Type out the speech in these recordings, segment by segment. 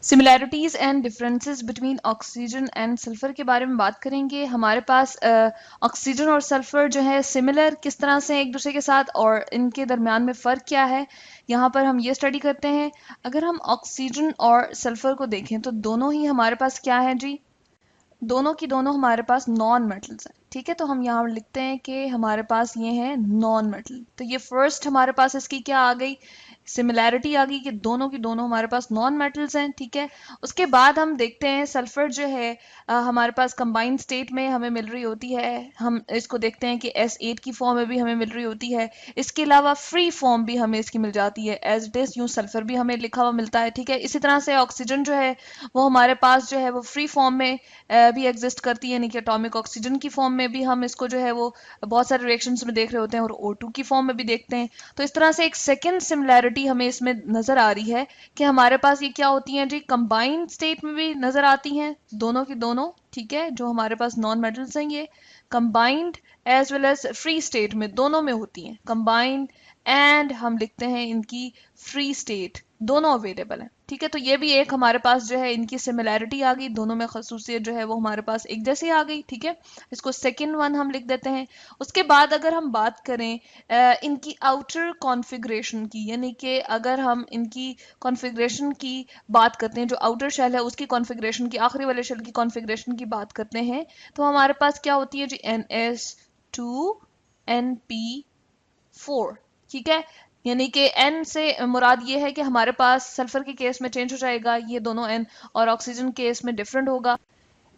Similarities and differences between oxygen and sulphur के बारे में बात करेंगे। हमारे पास ऑक्सीजन और सल्फर जो है सिमिलर किस तरह से एक दूसरे के साथ और इनके दरमियान में फ़र्क क्या है, यहाँ पर हम ये स्टडी करते हैं। अगर हम ऑक्सीजन और सल्फर को देखें तो दोनों ही हमारे पास क्या है जी, दोनों की दोनों हमारे पास नॉन मेटल्स हैं। ठीक है, तो हम यहाँ लिखते हैं कि हमारे पास ये है नॉन मेटल। तो ये फर्स्ट हमारे पास इसकी क्या आ गई, सिमिलैरिटी आ गई कि दोनों की दोनों हमारे पास नॉन मेटल्स हैं। ठीक है, उसके बाद हम देखते हैं सल्फर जो है हमारे पास कंबाइंड स्टेट में हमें मिल रही होती है। हम इसको देखते हैं कि S8 की फॉर्म में भी हमें मिल रही होती है। इसके अलावा फ्री फॉर्म भी हमें इसकी मिल जाती है, एज इट इज यूं सल्फर भी हमें लिखा हुआ मिलता है। ठीक है, इसी तरह से ऑक्सीजन जो है वो हमारे पास जो है वो फ्री फॉर्म में भी एग्जिस्ट करती है, यानी कि एटॉमिक ऑक्सीजन की फॉर्म में भी हम इसको जो है वो बहुत सारे रिएक्शंस में देख रहे होते हैं और O2 की फॉर्म में भी देखते हैं। तो इस तरह से एक सेकेंड सिमिलैरिटी हमें इसमें नजर आ रही है कि हमारे पास ये क्या होती हैं जी, कंबाइंड स्टेट में भी नजर आती हैं दोनों की दोनों। ठीक है, जो हमारे पास नॉन मेटल्स हैं ये combined as well as free state में दोनों में होती हैं। कंबाइंड एंड हम लिखते हैं इनकी फ्री स्टेट, दोनों अवेलेबल हैं। ठीक है, तो ये भी एक हमारे पास जो है इनकी सिमिलैरिटी आ गई, दोनों में खसूसियत जो है वो हमारे पास एक जैसी आ गई। ठीक है, इसको सेकेंड वन हम लिख देते हैं। उसके बाद अगर हम बात करें इनकी आउटर कॉन्फ़िगरेशन की, यानी कि अगर हम इनकी कॉन्फ़िगरेशन की बात करते हैं, जो आउटर शेल है उसकी कॉन्फ़िगरेशन की, आखिरी वाले शेल की कॉन्फ़िगरेशन की बात करते हैं, तो हमारे पास क्या होती है जी, NS2NP4। ठीक है, यानी कि N से मुराद ये है कि हमारे पास सल्फर के केस में चेंज हो जाएगा ये दोनों N, और ऑक्सीजन केस में डिफरेंट होगा।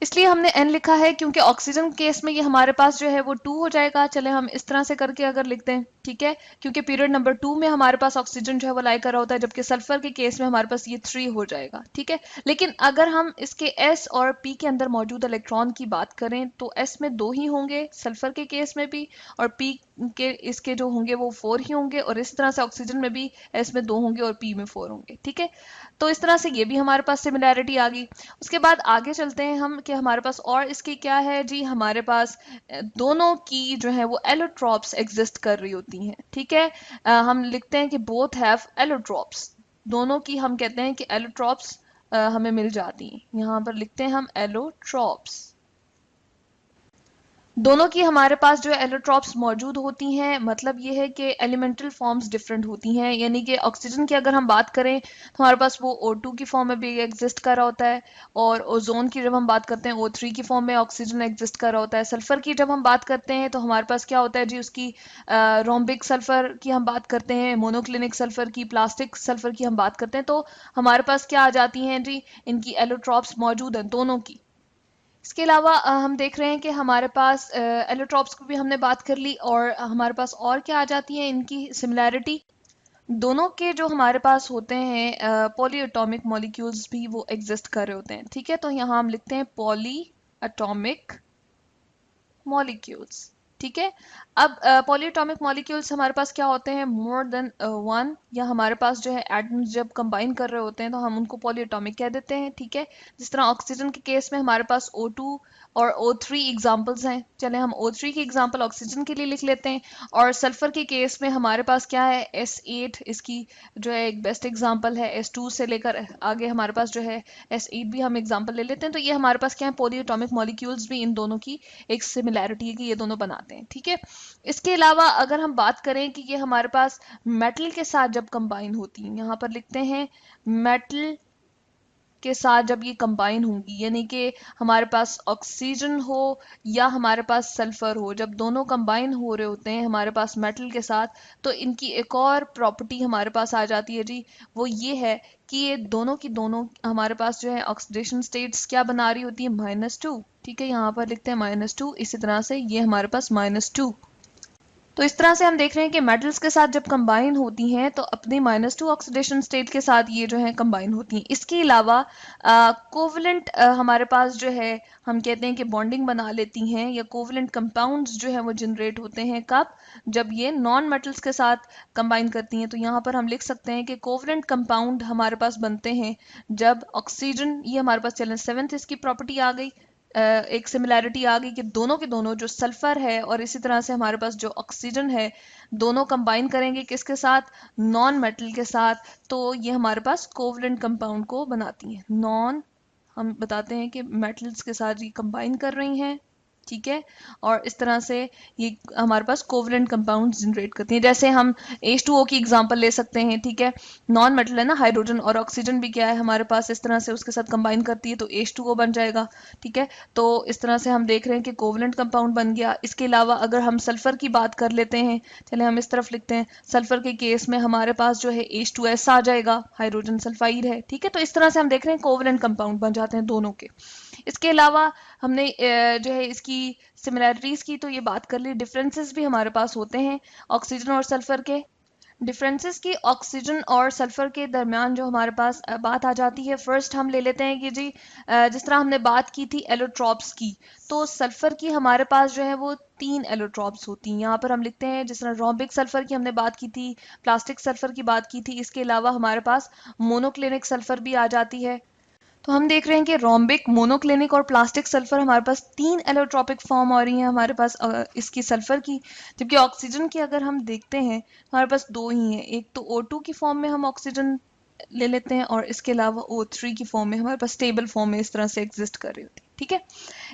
इसलिए हमने N लिखा है क्योंकि ऑक्सीजन केस में ये हमारे पास जो है वो 2 हो जाएगा। चले हम इस तरह से करके अगर लिखते हैं, ठीक है, क्योंकि पीरियड नंबर 2 में हमारे पास ऑक्सीजन जो है वो लाई कर रहा होता है, जबकि सल्फर के केस में हमारे पास ये 3 हो जाएगा। ठीक है, लेकिन अगर हम इसके S और P के अंदर मौजूद इलेक्ट्रॉन की बात करें तो S में 2 ही होंगे सल्फर के केस में भी, और P के इसके जो होंगे वो 4 ही होंगे, और इस तरह से ऑक्सीजन में भी S में 2 होंगे और P में 4 होंगे। ठीक है, तो इस तरह से ये भी हमारे पास सिमिलैरिटी आ गई। उसके बाद आगे चलते हैं हम कि हमारे पास और इसकी क्या है जी, हमारे पास दोनों की जो है वो एलोट्रॉप्स एग्जिस्ट कर रही होती हैं। ठीक है, हम लिखते हैं कि बोथ हैव एलोट्रॉप्स, दोनों की हम कहते हैं कि एलोट्रॉप्स हमें मिल जाती हैं। यहाँ पर लिखते हैं हम एलोट्रॉप्स, दोनों की हमारे पास जो है एलोट्रॉप्स मौजूद होती हैं। मतलब ये है कि एलिमेंटल फॉर्म्स डिफरेंट होती हैं, यानी कि ऑक्सीजन की अगर हम बात करें तो हमारे पास वो O2 की फॉर्म में भी एग्जिस्ट कर रहा होता है, और ओजोन की जब हम बात करते हैं O3 की फॉर्म में ऑक्सीजन एग्जिस्ट कर रहा होता है। सल्फर की जब हम बात करते हैं तो हमारे पास क्या होता है जी, उसकी रोम्बिक सल्फर की हम बात करते हैं, मोनोक्लिनिक सल्फर की, प्लास्टिक सल्फर की हम बात करते हैं, तो हमारे पास क्या आ जाती हैं जी, इनकी एलोट्रॉप्स मौजूद हैं दोनों की। इसके अलावा हम देख रहे हैं कि हमारे पास एलोट्रॉप्स की भी हमने बात कर ली, और हमारे पास और क्या आ जाती है इनकी सिमिलैरिटी, दोनों के जो हमारे पास होते हैं पॉली एटॉमिक मॉलिक्यूल्स भी वो एग्जिस्ट कर रहे होते हैं। ठीक है, तो यहाँ हम लिखते हैं पॉली एटॉमिक मॉलिक्यूल्स। ठीक है, अब पॉलीएटॉमिक मॉलिक्यूल्स हमारे पास क्या होते हैं, मोर देन वन, या हमारे पास जो है एटम्स जब कंबाइन कर रहे होते हैं तो हम उनको पॉलीएटॉमिक कह देते हैं। ठीक है, जिस तरह ऑक्सीजन के केस में हमारे पास O2 और O3 एग्जांपल्स हैं, चले हम O3 की एग्जांपल ऑक्सीजन के लिए लिख लेते हैं, और सल्फर के केस में हमारे पास क्या है, S8 इसकी जो है एक बेस्ट एग्जांपल है। S2 से लेकर आगे हमारे पास जो है S8 भी हम एग्जांपल ले लेते हैं। तो ये हमारे पास क्या है, पॉलीएटॉमिक मॉलिक्यूल्स भी इन दोनों की एक सिमिलैरिटी है कि ये दोनों बनाते हैं। ठीक है, इसके अलावा अगर हम बात करें कि ये हमारे पास मेटल के साथ जब कंबाइन होती हैं, यहाँ पर लिखते हैं मेटल के साथ जब ये कंबाइन होंगी, यानी कि हमारे पास ऑक्सीजन हो या हमारे पास सल्फर हो, जब दोनों कंबाइन हो रहे होते हैं हमारे पास मेटल के साथ, तो इनकी एक और प्रॉपर्टी हमारे पास आ जाती है जी, वो ये है कि ये दोनों की दोनों हमारे पास जो है ऑक्सीडेशन स्टेट्स क्या बना रही होती है, -2। ठीक है, यहाँ पर लिखते हैं -2, इसी तरह से ये हमारे पास -2। तो इस तरह से हम देख रहे हैं कि मेटल्स के साथ जब कंबाइन होती हैं तो अपनी -2 ऑक्सीडेशन स्टेट के साथ ये जो है कंबाइन होती हैं। इसके अलावा कोवलेंट हमारे पास जो है हम कहते हैं कि बॉन्डिंग बना लेती हैं, या कोवलेंट कंपाउंड्स जो है वो जनरेट होते हैं कब, जब ये नॉन मेटल्स के साथ कंबाइन करती हैं। तो यहाँ पर हम लिख सकते हैं कि कोवलेंट कंपाउंड हमारे पास बनते हैं जब ऑक्सीजन, ये हमारे पास चलें सेवेंथ इसकी प्रॉपर्टी आ गई, एक सिमिलैरिटी आ गई कि दोनों के दोनों जो सल्फर है और इसी तरह से हमारे पास जो ऑक्सीजन है, दोनों कंबाइन करेंगे किसके साथ, नॉन मेटल के साथ, तो ये हमारे पास कोवलेंट कंपाउंड को बनाती हैं। नॉन, हम बताते हैं कि मेटल्स के साथ ये कंबाइन कर रही हैं, ठीक है, और इस तरह से ये हमारे पास कोवलेंट कंपाउंड जनरेट करती हैं। जैसे हम H2O की एग्जांपल ले सकते हैं, ठीक है, नॉन मेटल है ना, हाइड्रोजन, और ऑक्सीजन भी क्या है हमारे पास, इस तरह से उसके साथ कंबाइन करती है तो H2O बन जाएगा, ठीक है। तो इस तरह से हम देख रहे हैं कि कोवलेंट कंपाउंड बन गया। इसके अलावा अगर हम सल्फर की बात कर लेते हैं, चले हम इस तरफ लिखते हैं, सल्फर के केस में हमारे पास जो है H2S आ जाएगा, हाइड्रोजन सल्फाइड है, ठीक है। तो इस तरह से हम देख रहे हैं कोवलेंट कंपाउंड बन जाते हैं दोनों के। इसके अलावा हमने जो है इसकी सिमिलैरिटीज की तो ये बात कर ली, डिफरेंसेस भी हमारे पास होते हैं ऑक्सीजन और सल्फर के। डिफरेंसेस की ऑक्सीजन और सल्फर के दरमियान जो हमारे पास बात आ जाती है, फर्स्ट हम ले लेते हैं कि जी जिस तरह हमने बात की थी एलोट्रॉप्स की, तो सल्फर की हमारे पास जो है वो 3 एलोट्रॉप्स होती हैं। यहाँ पर हम लिखते हैं जिस तरह रोम्बिक सल्फर की हमने बात की थी, प्लास्टिक सल्फर की बात की थी, इसके अलावा हमारे पास मोनोक्लिनिक सल्फर भी आ जाती है। तो हम देख रहे हैं कि रोम्बिक, मोनोक्लिनिक और प्लास्टिक सल्फर हमारे पास 3 एलोट्रॉपिक फॉर्म आ रही हैं हमारे पास इसकी सल्फर की, जबकि ऑक्सीजन की अगर हम देखते हैं तो हमारे पास 2 ही हैं। एक तो O2 की फॉर्म में हम ऑक्सीजन ले लेते हैं और इसके अलावा O3 की फॉर्म में हमारे पास स्टेबल फॉर्म में इस तरह से एग्जिस्ट कर रही होती है, ठीक है।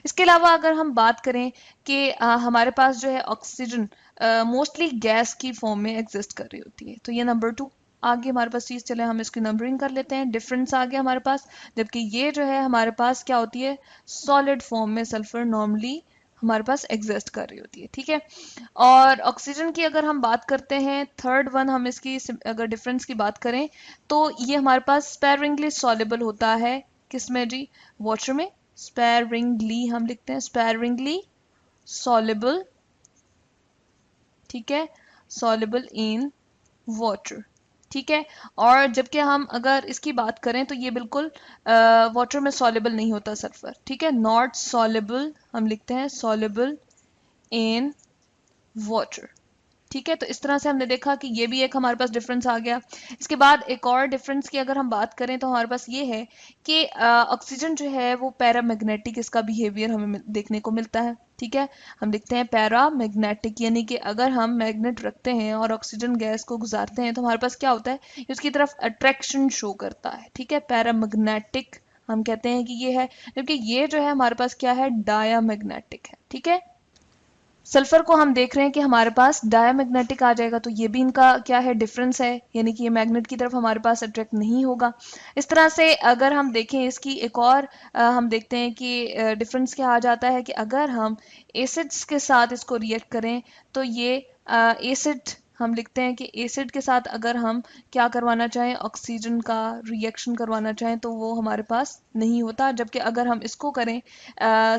इसके अलावा अगर हम बात करें कि हमारे पास जो है ऑक्सीजन मोस्टली गैस की फॉर्म में एग्जिस्ट कर रही होती है, तो ये नंबर 2 आगे हमारे पास चीज, चले हम इसकी नंबरिंग कर लेते हैं, डिफरेंस आ गया हमारे पास। जबकि ये जो है हमारे पास क्या होती है, सॉलिड फॉर्म में सल्फर नॉर्मली हमारे पास एग्जिस्ट कर रही होती है, ठीक है। और ऑक्सीजन की अगर हम बात करते हैं, थर्ड वन, हम इसकी अगर डिफरेंस की बात करें तो ये हमारे पास स्पेरिंगली सॉल्युबल होता है, किसमें जी, वाटर में। स्पेरिंगली हम लिखते हैं, स्पेरिंगली सॉल्युबल, ठीक है, सॉल्युबल इन वाटर, ठीक है। और जबकि हम अगर इसकी बात करें तो ये बिल्कुल वाटर में सॉल्युबल नहीं होता सल्फर, ठीक है, नॉट सॉल्युबल, हम लिखते हैं सॉल्युबल इन वाटर, ठीक है। तो इस तरह से हमने देखा कि ये भी एक हमारे पास डिफरेंस आ गया। इसके बाद एक और डिफरेंस की अगर हम बात करें तो हमारे पास ये है कि ऑक्सीजन जो है वो पैरामैग्नेटिक, इसका बिहेवियर हमें देखने को मिलता है, ठीक है। हम लिखते हैं पैरामैग्नेटिक, यानी कि अगर हम मैग्नेट रखते हैं और ऑक्सीजन गैस को गुजारते हैं तो हमारे पास क्या होता है, उसकी तरफ अट्रैक्शन शो करता है, ठीक है, पैरामैग्नेटिक हम कहते हैं कि ये है। जबकि ये जो है हमारे पास क्या है, डायामैग्नेटिक है, ठीक है। सल्फर को हम देख रहे हैं कि हमारे पास डायमैग्नेटिक आ जाएगा, तो ये भी इनका क्या है, डिफरेंस है, यानी कि ये मैग्नेट की तरफ हमारे पास अट्रैक्ट नहीं होगा। इस तरह से अगर हम देखें इसकी एक और हम देखते हैं कि डिफरेंस क्या आ जाता है कि अगर हम एसिड्स के साथ इसको रिएक्ट करें तो ये एसिड, हम लिखते हैं कि एसिड के साथ अगर हम क्या करवाना चाहें, ऑक्सीजन का रिएक्शन करवाना चाहें तो वो हमारे पास नहीं होता। जबकि अगर हम इसको करें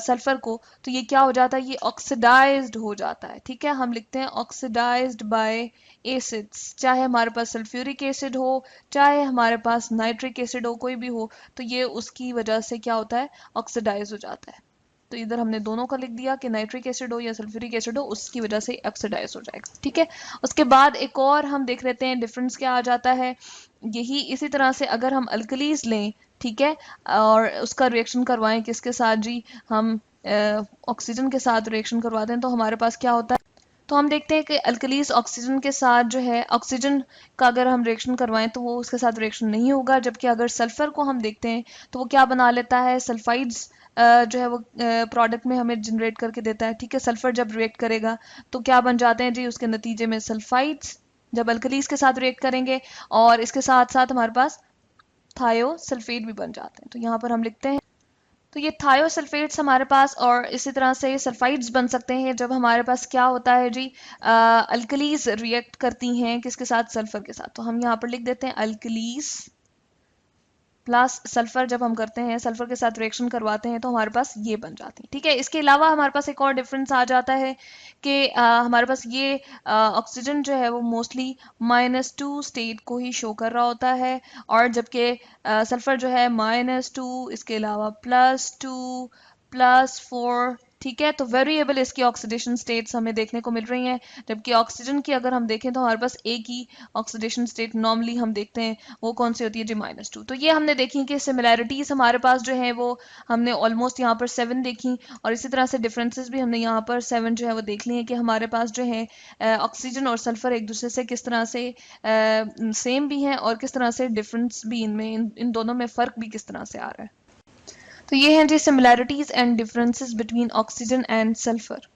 सल्फर को, तो ये क्या हो जाता है, ये ऑक्सीडाइज्ड हो जाता है, ठीक है। हम लिखते हैं ऑक्सीडाइज्ड बाय एसिड्स, चाहे हमारे पास सल्फ्यूरिक एसिड हो, चाहे हमारे पास नाइट्रिक एसिड हो, कोई भी हो, तो ये उसकी वजह से क्या होता है, ऑक्सीडाइज हो जाता है। तो इधर हमने दोनों का लिख दिया कि नाइट्रिक एसिड हो या सल्फ्यूरिक एसिड हो, उसकी वजह से ऑक्सीडाइज हो जाएगा, ठीक है। उसके बाद एक और हम देख लेते हैं डिफरेंस क्या आ जाता है, यही इसी तरह से अगर हम अल्कलीज लें, ठीक है, और उसका रिएक्शन करवाएं किसके साथ जी, हम ऑक्सीजन के साथ रिएक्शन करवाते हैं तो हमारे पास क्या होता है, तो हम देखते हैं कि अल्कलीज ऑक्सीजन के साथ जो है, ऑक्सीजन का अगर हम रिएक्शन करवाएं तो वो उसके साथ रिएक्शन नहीं होगा। जबकि अगर सल्फर को हम देखते हैं तो वो क्या बना लेता है, सल्फाइड्स जो है वो प्रोडक्ट में हमें जनरेट करके देता है, ठीक है। सल्फर जब रिएक्ट करेगा तो क्या बन जाते हैं जी, उसके नतीजे में सल्फाइड्स जब अल्कलीज के साथ रिएक्ट करेंगे, और इसके साथ साथ हमारे पास थायोसल्फेट भी बन जाते हैं। तो यहाँ पर हम लिखते हैं, तो ये थायोसल्फेट्स हमारे पास, और इसी तरह से सल्फाइड्स बन सकते हैं जब हमारे पास क्या होता है जी, अल्कलीज रिएक्ट करती हैं किसके साथ, सल्फर के साथ। तो हम यहाँ पर लिख देते हैं अल्कलीज प्लस सल्फर, जब हम करते हैं सल्फर के साथ रिएक्शन करवाते हैं तो हमारे पास ये बन जाती है, ठीक है। इसके अलावा हमारे पास एक और डिफरेंस आ जाता है कि हमारे पास ये ऑक्सीजन जो है वो मोस्टली -2 स्टेट को ही शो कर रहा होता है, और जबकि सल्फर जो है -2, इसके अलावा +2, +4, ठीक है, तो वेरिएबल इसकी ऑक्सीडेशन स्टेट्स हमें देखने को मिल रही हैं, जबकि ऑक्सीजन की अगर हम देखें तो हमारे पास एक ही ऑक्सीडेशन स्टेट नॉर्मली हम देखते हैं, वो कौन सी होती है, G-2। तो ये हमने देखी कि सिमिलैरिटीज हमारे पास जो है वो हमने ऑलमोस्ट यहाँ पर 7 देखी, और इसी तरह से डिफरेंसेस भी हमने यहाँ पर 7 जो है वो देख ली हैं कि हमारे पास जो है ऑक्सीजन और सल्फर एक दूसरे से किस तरह से सेम भी हैं और किस तरह से डिफरेंस भी इनमें इन दोनों में फ़र्क भी किस तरह से आ रहा है। तो ये हैं जी similarities and differences between oxygen and sulphur.